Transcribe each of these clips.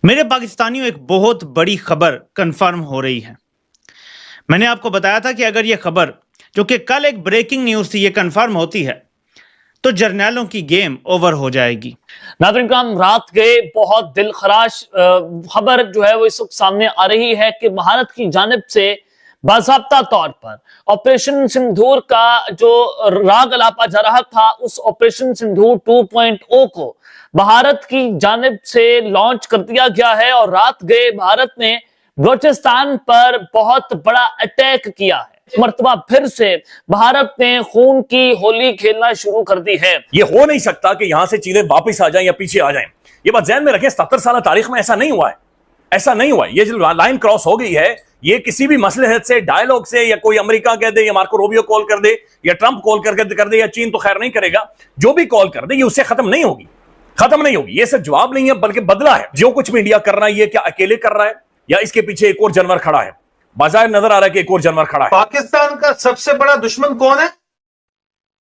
मेरे पाकिस्तानियों, एक बहुत बड़ी खबर कंफर्म हो रही है। मैंने आपको बताया था कि अगर यह खबर, जो कि कल एक ब्रेकिंग न्यूज थी, ये कंफर्म होती है तो जर्नैलों की गेम ओवर हो जाएगी। नाज़रीन किराम, रात गए बहुत दिलखराश खबर जो है वो इस वक्त सामने आ रही है कि भारत की जानिब से बाज़ाब्ता तौर पर ऑपरेशन सिंदूर का जो राग अलापा जा रहा था, उस ऑपरेशन सिंदूर 2.0 को भारत की जानिब से लॉन्च कर दिया गया है और रात गए भारत ने बलूचिस्तान पर बहुत बड़ा अटैक किया है। मर्तबा फिर से भारत ने खून की होली खेलना शुरू कर दी है। ये हो नहीं सकता कि यहां से चीजें वापस आ जाएं या पीछे आ जाएं। ये बात ध्यान में रखें, 77 साल तारीख में ऐसा नहीं हुआ है, ऐसा नहीं हुआ है। ये जो लाइन क्रॉस हो गई है, ये किसी भी मसलहत से, डायलॉग से, या कोई अमेरिका कह दे या मार्को रूबियो कॉल कर दे या ट्रंप कॉल कर दे या चीन तो खैर नहीं करेगा, जो भी कॉल कर दे ये उससे खत्म नहीं होगी, खत्म नहीं होगी। ये सिर्फ जवाब नहीं है बल्कि बदला है। जो कुछ भी इंडिया कर रहा है, ये क्या अकेले कर रहा है या इसके पीछे एक और जानवर खड़ा है? बाजार नजर आ रहा है कि एक और जानवर खड़ा है। पाकिस्तान का सबसे बड़ा दुश्मन कौन है?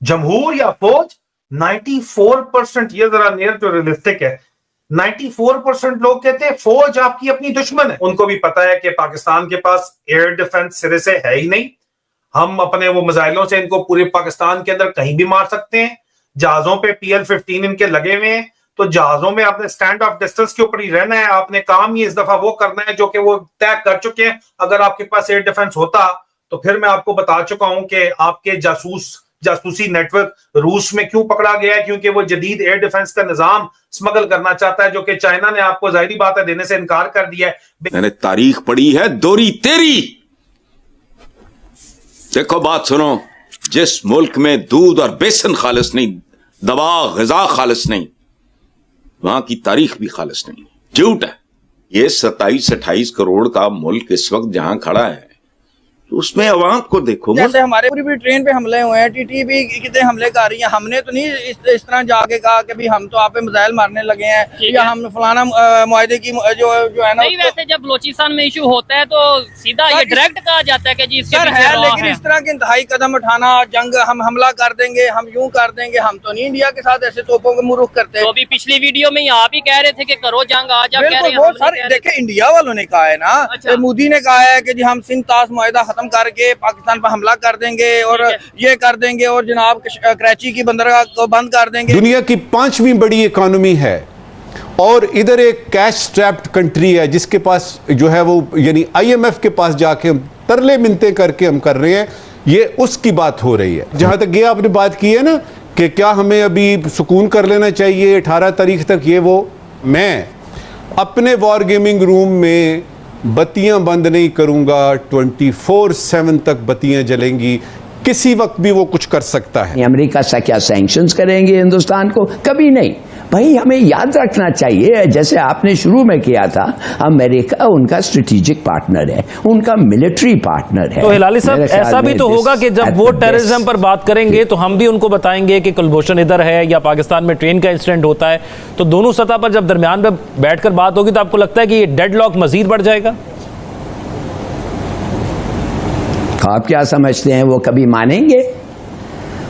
जमहूर या फौज? 94%, ये जरा नियर टू रियलिस्टिक है। 94% लोग कहते हैं फौज आपकी अपनी दुश्मन है। उनको भी पता है कि पाकिस्तान के पास एयर डिफेंस सिरे से है ही नहीं। हम अपने वो मिसाइलों से इनको पूरे पाकिस्तान के अंदर कहीं भी मार सकते हैं। जहाजों पे PL-15 इनके लगे हुए हैं, तो जहाजों में आपने स्टैंड ऑफ डिस्टेंस के ऊपर ही रहना है। आपने काम ही इस दफा वो करना है जो कि वो तय कर चुके हैं। अगर आपके पास एयर डिफेंस होता तो फिर मैं आपको बता चुका हूं कि आपके जासूसी नेटवर्क रूस में क्यों पकड़ा गया है, क्योंकि वो जदीद एयर डिफेंस का निजाम स्मगल करना चाहता है, जो कि चाइना ने आपको जाहिर बात है देने से इनकार कर दिया है। मैंने तारीख पढ़ी है दोरी तेरी। देखो बात सुनो, जिस मुल्क में दूध और बेसन खालिस नहीं, दवा ग़िज़ा खालिस नहीं, वहां की तारीख भी खालिस नहीं। झूठ है। ये 27-28 करोड़ का मुल्क इस वक्त जहां खड़ा है, तो उसमें अवाम को देखो। जैसे हमारे पूरी भी ट्रेन पे हमले हुए हैं, टीटी भी कितने हमले कर रही है। हमने तो नहीं इस तरह जाके कहा कि भी हम तो आप पे मिसाइल मारने लगे हैं या हम फलाना मुआहदे की जो है ना। नहीं, वैसे जब बलूचिस्तान में इशू होता है तो सीधा ये डायरेक्ट कहा जाता है कि जी इसके पीछे है, लेकिन इस तरह के इंतहाई कदम उठाना, जंग हम हमला कर देंगे, हम यूं कर देंगे, हम तो नहीं इंडिया के साथ ऐसे तोपों के मुंह रुख करते। तो अभी पिछली वीडियो में आप ही कह रहे थे कि करो जंग, आज आप कह रहे हैं। वो सर देखे, इंडिया वालों ने कहा है ना। अच्छा। मोदी ने कहा है कि जी हम सिंध ताश मुआहदा खत्म करके पाकिस्तान पर हमला कर देंगे और ये कर देंगे और जनाब कराची की बंदरगाह को बंद कर देंगे। दुनिया की 5वीं बड़ी इकोनॉमी है और इधर एक कैश स्ट्रैप्ड कंट्री है जिसके पास जो है वो यानी IMF के पास जाके हम तरले मिन्नतें करके हम कर रहे हैं। ये उसकी बात हो रही है। जहां तक ये आपने बात की है ना कि क्या हमें अभी सुकून कर लेना चाहिए 18 तारीख तक, ये वो, मैं अपने वॉर गेमिंग रूम में बत्तियां बंद नहीं करूंगा। 24/7 तक बत्तियां जलेंगी। किसी वक्त भी वो कुछ कर सकता है। अमेरिका से क्या सैंक्शंस करेंगे हिंदुस्तान को? कभी नहीं। भाई हमें याद रखना चाहिए, जैसे आपने शुरू में किया था, अमेरिका उनका स्ट्रेटेजिक पार्टनर है, उनका मिलिट्री पार्टनर है। तो हिलाली साहब, ऐसा भी तो होगा कि जब वो टेररिज्म पर बात करेंगे तो हम भी उनको बताएंगे कि कुलभूषण इधर है या पाकिस्तान में ट्रेन का इंसिडेंट होता है, तो दोनों सतह पर जब दरमियान में बैठकर बात होगी तो आपको लगता है कि ये डेडलॉक मजीद बढ़ जाएगा? आप क्या समझते हैं वो कभी मानेंगे?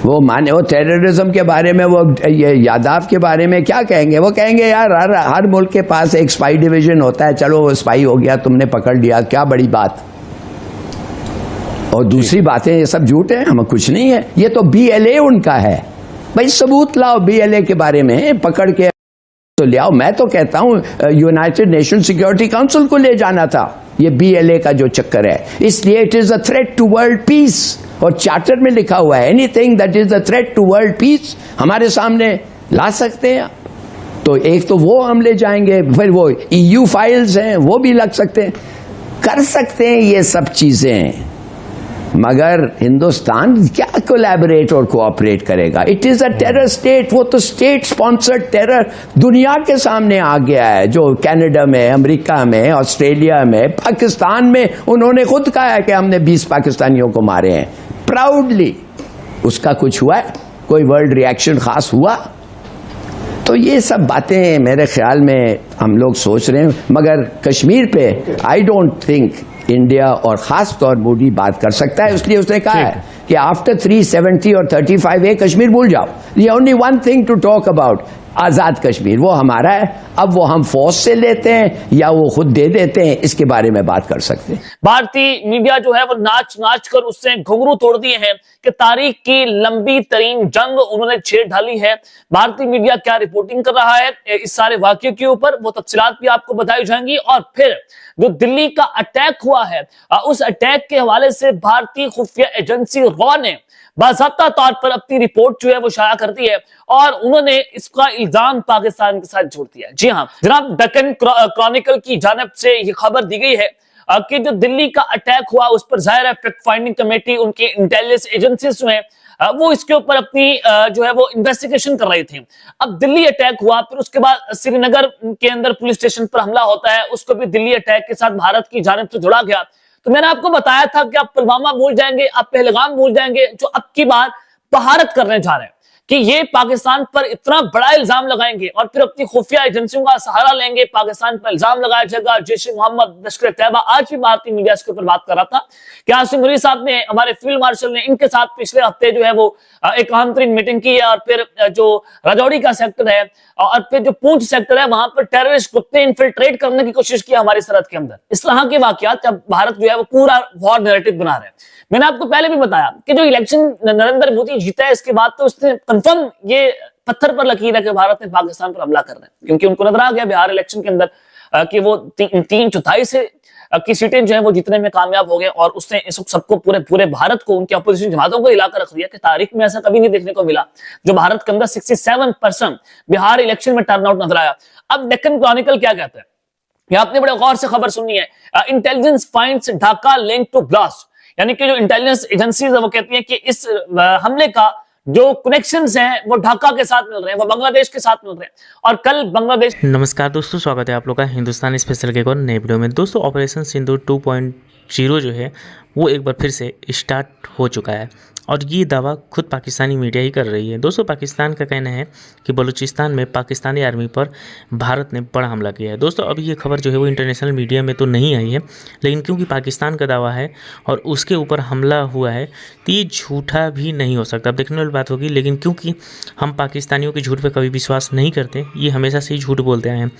वो टेररिज्म के बारे में, वो यादाव के बारे में क्या कहेंगे? वो कहेंगे यार हर मुल्क के पास एक स्पाई डिवीजन होता है, चलो वो स्पाई हो गया, तुमने पकड़ लिया, क्या बड़ी बात। और दूसरी बातें ये सब झूठ है, हमें कुछ नहीं है। ये तो BLA उनका है। भाई सबूत लाओ BLA के बारे में, पकड़ के तो ले आओ। मैं तो कहता हूँ यूनाइटेड नेशन सिक्योरिटी काउंसिल को ले जाना था ये BLA का जो चक्कर है। इसलिए it is a threat to world peace, और चार्टर में लिखा हुआ है anything that is a threat to world peace हमारे सामने ला सकते हैं। तो एक तो वो हम ले जाएंगे, फिर वो EU फाइल्स हैं वो भी लग सकते हैं, कर सकते हैं ये सब चीजें। मगर हिंदुस्तान क्या कोलैबोरेट और कोऑपरेट करेगा? It is a terror state. वो तो स्टेट स्पॉन्सर्ड टेरर दुनिया के सामने आ गया है, जो कनाडा में, अमेरिका में, ऑस्ट्रेलिया में, पाकिस्तान में उन्होंने खुद कहा है कि हमने 20 पाकिस्तानियों को मारे हैं प्राउडली। उसका कुछ हुआ है? कोई वर्ल्ड रिएक्शन खास हुआ? तो ये सब बातें मेरे ख्याल में हम लोग सोच रहे हैं, मगर कश्मीर पे आई डोंट थिंक इंडिया और खास तौर मोदी बात कर सकता है। इसलिए उसने कहा है कि आफ्टर 370 और 35A कश्मीर भूल जाओ। The only one thing to talk about Azad Kashmir वो हमारा है, अब वो हम फौज से लेते हैं या वो खुद दे देते हैं, इसके बारे में बात कर सकते हैं। भारतीय मीडिया जो है वो नाच नाच कर उससे घुंघरू तोड़ दिए हैं कि तारीख की लंबी तरीन जंग उन्होंने छेड़ ढाली है। भारतीय मीडिया क्या रिपोर्टिंग कर रहा है इस सारे वाकये के ऊपर, वो तफसीलात भी आपको बताई जाएंगी। और फिर जो दिल्ली का अटैक हुआ है, उस अटैक के हवाले से भारतीय खुफिया एजेंसी रॉ ने बाज़ाब्ता तौर पर अपनी रिपोर्ट जो है वो शाया कर दी है और उन्होंने इसका इल्जाम पाकिस्तान के साथ जोड़ दिया है। जी हाँ जनाब, डेक्कन क्रॉनिकल की जानिब से ये खबर दी गई है कि जो दिल्ली का अटैक हुआ उस पर जाहिर है फैक्ट फाइंडिंग कमेटी, उनकी इंटेलिजेंस एजेंसीज जो है वो इसके ऊपर अपनी जो है वो इन्वेस्टिगेशन कर रही थी। अब दिल्ली अटैक हुआ, फिर उसके बाद श्रीनगर के अंदर पुलिस स्टेशन पर हमला होता है, उसको भी दिल्ली अटैक के साथ भारत की जानिब से जोड़ा गया। तो मैंने आपको बताया था कि आप पुलवामा भूल जाएंगे, आप पहलगाम भूल जाएंगे, जो अब की बार भारत करने जा रहे हैं कि ये पाकिस्तान पर इतना बड़ा इल्जाम लगाएंगे और फिर अपनी खुफिया एजेंसियों का सहारा लेंगे, पाकिस्तान पर इल्जाम लगाया जाएगा। जैश-ए मोहम्मद, लश्कर तैयबा, आज भी भारतीय मीडिया इसके ऊपर बात कर रहा था कि आसिम मुनीर साहब ने, हमारे फील्ड मार्शल ने इनके साथ पिछले हफ्ते जो है वो एक अहम तरीन मीटिंग की है और फिर जो राजौरी का सेक्टर है और फिर जो पूंछ सेक्टर है वहां पर टेररिस्ट ग्रुप ने इन्फिल्ट्रेट करने की कोशिश की हमारी सरहद के अंदर। इस तरह के वाकयात जब भारत जो है वो पूरा वॉर नैरेटिव बना रहे हैं। मैंने आपको पहले भी बताया कि जो इलेक्शन नरेंद्र मोदी जीता है इसके बाद तो उसने कंफर्म ये पत्थर पर लकीर है कि भारत ने पाकिस्तान पर हमला करना है, क्योंकि उनको नजर आ गया बिहार इलेक्शन के अंदर कि वो 3/4 से की सीटें जो है वो जीतने में कामयाब हो गए और उसने इस सबको पूरे भारत को, उनकी अपोजिशन जमातों को हिलाकर रख दिया कि तारीख में ऐसा कभी नहीं देखने को मिला जो भारत के अंदर 67% बिहार इलेक्शन में टर्नआउट नजर आया। अब डेक्कन क्रॉनिकल क्या कहता है, ये आपने बड़े गौर से खबर सुननी है। Intelligence finds Dhaka link to blast, यानी कि जो इंटेलिजेंस एजेंसीज है वो कहती हैं कि इस हमले का जो कनेक्शंस हैं वो ढाका के साथ मिल रहे हैं, वो बांग्लादेश के साथ मिल रहे हैं और कल बांग्लादेश। नमस्कार दोस्तों, स्वागत है आप लोग का हिंदुस्तान स्पेशल के एक और नए वीडियो में। दोस्तों ऑपरेशन सिंदूर 2.0 जो है वो एक बार फिर से स्टार्ट हो चुका है और ये दावा खुद पाकिस्तानी मीडिया ही कर रही है। दोस्तों पाकिस्तान का कहना है कि बलूचिस्तान में पाकिस्तानी आर्मी पर भारत ने बड़ा हमला किया है। दोस्तों अभी ये खबर जो है वो इंटरनेशनल मीडिया में तो नहीं आई है, लेकिन क्योंकि पाकिस्तान का दावा है और उसके ऊपर हमला हुआ है तो ये झूठा भी नहीं हो सकता। अब देखने वाली बात होगी, लेकिन क्योंकि हम पाकिस्तानियों के झूठ पर कभी विश्वास नहीं करते, ये हमेशा से ही झूठ बोलते आए हैं,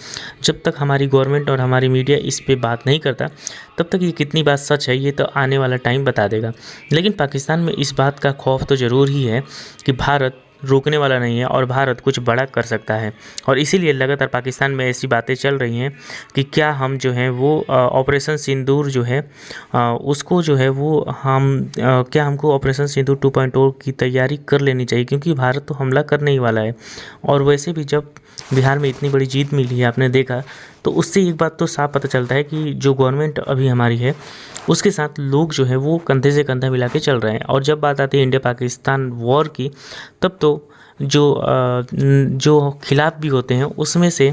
जब तक हमारी गवर्नमेंट और हमारी मीडिया इस पर बात नहीं करता तब तक ये कितनी बात सच है ये तो आने वाला टाइम बता देगा। लेकिन पाकिस्तान में इस बात का खौफ तो ज़रूर ही है कि भारत रोकने वाला नहीं है और भारत कुछ बड़ा कर सकता है और इसीलिए लगातार पाकिस्तान में ऐसी बातें चल रही हैं कि क्या हम जो है वो ऑपरेशन सिंदूर जो है उसको जो है वो हम क्या हमको ऑपरेशन सिंदूर 2.0 की तैयारी कर लेनी चाहिए, क्योंकि भारत तो हमला करने ही वाला है। और वैसे भी जब बिहार में इतनी बड़ी जीत मिली है, आपने देखा, तो उससे एक बात तो साफ पता चलता है कि जो गवर्नमेंट अभी हमारी है उसके साथ लोग जो है वो कंधे से कंधा मिला के चल रहे हैं। और जब बात आती है इंडिया पाकिस्तान वॉर की, तब तो जो खिलाफ भी होते हैं उसमें से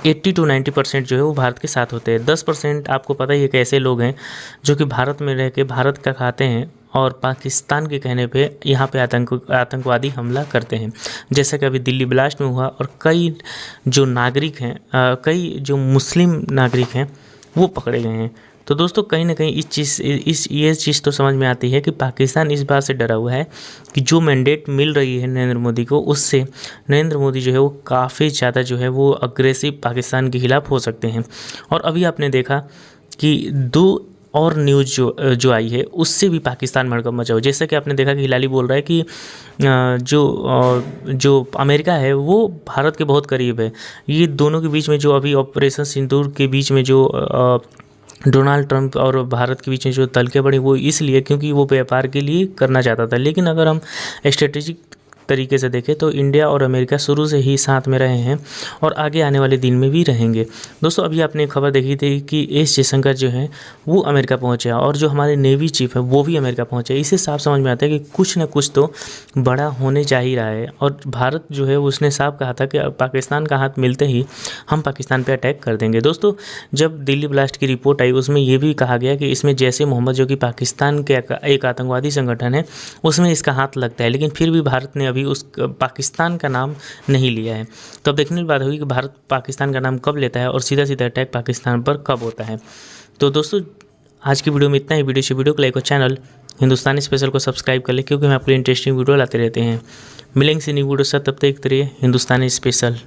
80 to 90% जो है वो भारत के साथ होते हैं। 10% आपको पता ही है कि ऐसे लोग हैं जो कि भारत में रह के भारत का खाते हैं और पाकिस्तान के कहने पे यहाँ पे आतंकवादी हमला करते हैं, जैसा कि अभी दिल्ली ब्लास्ट में हुआ। और कई जो नागरिक हैं, कई जो मुस्लिम नागरिक हैं वो पकड़े गए हैं। तो दोस्तों कहीं ना कहीं ये चीज़ तो समझ में आती है कि पाकिस्तान इस बात से डरा हुआ है कि जो मैंडेट मिल रही है नरेंद्र मोदी को, उससे नरेंद्र मोदी जो है वो काफ़ी ज़्यादा जो है वो अग्रेसिव पाकिस्तान के खिलाफ हो सकते हैं। और अभी आपने देखा कि 2 और न्यूज़ जो आई है उससे भी पाकिस्तान में हड़कंप मचा हो। जैसा कि आपने देखा कि हिलाली बोल रहा है कि जो अमेरिका है वो भारत के बहुत करीब है। ये दोनों के बीच में जो अभी ऑपरेशन सिंदूर के बीच में जो डोनाल्ड ट्रंप और भारत के बीच में जो तलके बढ़ी वो इसलिए क्योंकि वो व्यापार के लिए करना चाहता था। लेकिन अगर हम स्ट्रेटेजिक तरीके से देखें तो इंडिया और अमेरिका शुरू से ही साथ में रहे हैं और आगे आने वाले दिन में भी रहेंगे। दोस्तों अभी आपने खबर देखी थी कि एस जयशंकर जो है वो अमेरिका पहुंचे और जो हमारे नेवी चीफ है वो भी अमेरिका पहुंचे। इससे साफ समझ में आता है कि कुछ न कुछ तो बड़ा होने जा ही रहा है। और भारत जो है उसने साफ कहा था कि पाकिस्तान का हाथ मिलते ही हम पाकिस्तान पर अटैक कर देंगे। दोस्तों जब दिल्ली ब्लास्ट की रिपोर्ट आई उसमें ये भी कहा गया कि इसमें जैश-ए मोहम्मद जो कि पाकिस्तान के एक आतंकवादी संगठन है उसमें इसका हाथ लगता है, लेकिन फिर भी भारत ने उस पाकिस्तान का नाम नहीं लिया है। तो अब देखने की बात होगी कि भारत पाकिस्तान का नाम कब लेता है और सीधा सीधा अटैक पाकिस्तान पर कब होता है। तो दोस्तों आज की वीडियो में इतना ही। वीडियो को लाइक और चैनल हिंदुस्तानी स्पेशल को सब्सक्राइब कर ले, क्योंकि हम आपके लिए इंटरेस्टिंग वीडियो लाते रहते हैं। मिलेंगे से न्यू वीडियो साथ, तब तक रहिए हिंदुस्तानी स्पेशल।